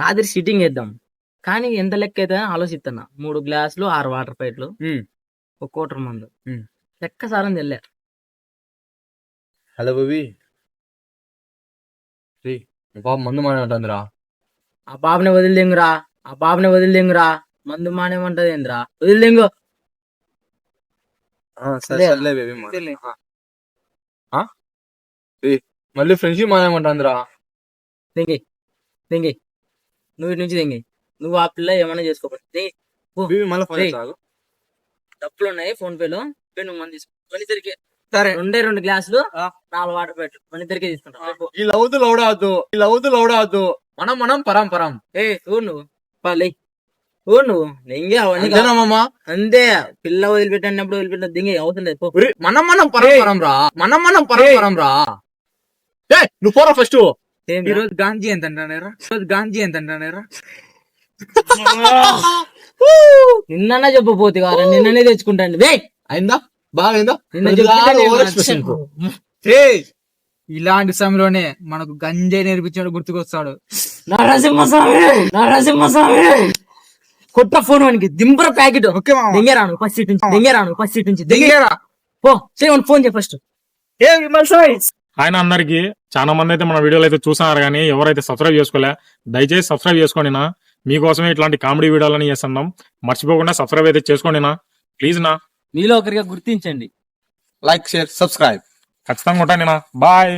రాత్రి సిట్టింగ్ వేద్దాం కానీ ఎంత లెక్క అయితే ఆలోచిస్తున్నా 3 గ్లాసులు 6 వాటర్ ప్యాకెట్లు ఒక కోటర్ మందు లెక్క సారం తెల్లే. హలో బేబీ బాబు మందు మానేమంటుందిరా. ఆ బాబుని వదిలిదెంగురా మందు మానేమంటది ఏంద్రా వదిలిదెంగు. సర్లే బేబీ మళ్ళీ ఫ్రెండ్షిప్ మానేమంటుందిరా. దెంగి నువ్వు ఇటు నుంచి దెంగి. నువ్వు ఆ పిల్ల ఏమన్నా చేసుకోబట్టి బేబీ మళ్ళీ ఫోన్ డబ్బులు ఉన్నాయి ఫోన్ పేలో నువ్వు మంది తీసుకో. మన ఇద్దరికి సరే 2 గ్లాసులు 4 వాటర్ ప్యాకెట్లు మన ఇద్దరికి తీసుకుంటా. ఈ లవ్దు లౌడాదు మనం పరం నువ్వు పాలే నువ్వు దెంగి అవన్నీ మామా. అంతే. పిల్ల వదిలిపెట్టినప్పుడు వదిలిపెట్టిన దింగి అవసరం లేదు. మనం పరం రా నువ్వు పోరా ఫస్ట్. ఈ రోజు గాంధీ ఎంత అంటానేరా నిన్న చెప్పపోతే వారా నిన్ననే తెచ్చుకుంటాండి. అయిందా బాగా ఇలాంటి సమయంలోనే మనకు గంజాయి నేర్పించాడు గుర్తుకొస్తాడు. నరసింహస్వామి కొత్త ఫోన్ వానికి దింపర ప్యాకెట్ దెంగేరాను ఫస్ట్ సీట్ నుంచి పో ఫోన్ చేయ ఫస్ట్. ఆయన అందరికి చాలా మంది అయితే మన వీడియోలు అయితే చూస్తున్నారు కానీ ఎవరైతే సబ్స్క్రైబ్ చేసుకోలే దయచేసి సబ్స్క్రైబ్ చేసుకోండి నా. మీకోసమే ఇట్లాంటి కామెడీ వీడియోలని చేస్తున్నాం. మర్చిపోకుండా సబ్స్క్రైబ్ అయితే చేసుకోండి నా ప్లీజ్ నా. మీలో ఒకరిగా గుర్తించండి. లైక్ షేర్ సబ్స్క్రైబ్ ఖచ్చితంగా ఉంటాను నా. బాయ్.